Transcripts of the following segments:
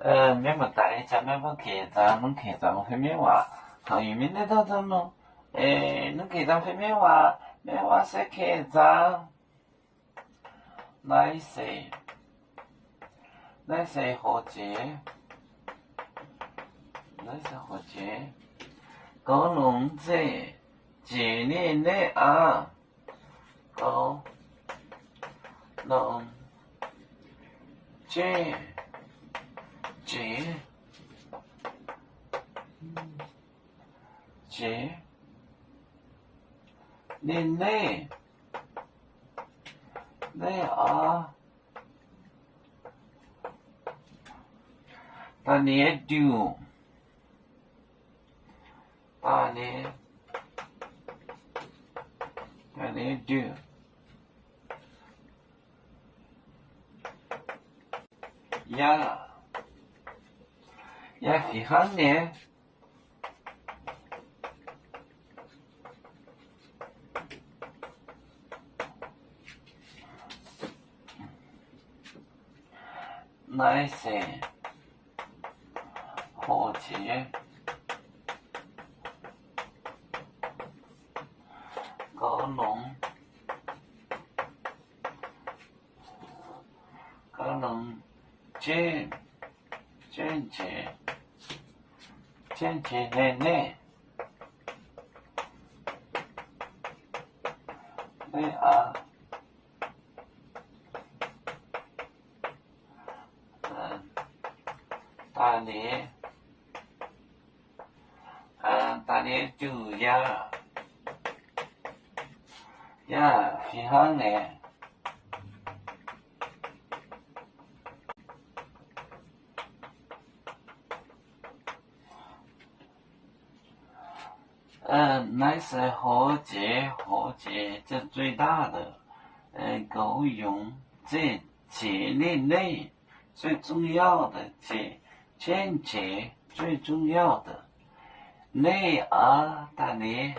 咩么大家咩么客栈，侬客栈会咩话？好有面的到这咯。侬客栈会咩话？咩话是客栈？来谁？来谁何解？来谁何解？高龙姐，姐你呢啊？高龙姐。姐，你呢？你啊？大年丢，大年丢，呀非常呢。那些火节高农见呢啊大年就呀非常呢。那是和解，这最大的，够用这节令内最重要的见解最重要的，内啊大年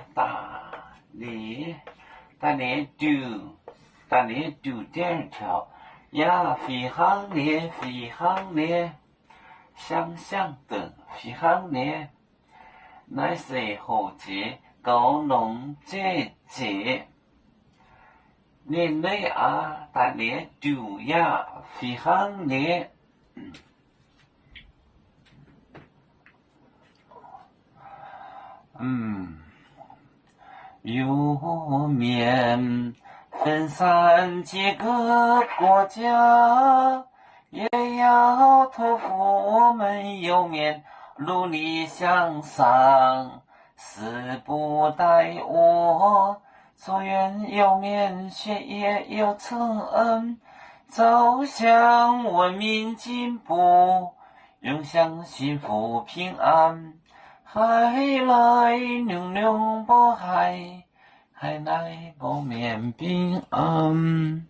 丢第二条呀，非常呢，相像的非常呢。那是何解？高农节，你内啊大年丢呀非常呢。有面分散几个国家，也要托付我们有面努力向上，死不待我，做人有面学业有成，走向文明进步，永享幸福平安。海来娘娘不海，海来不免平安。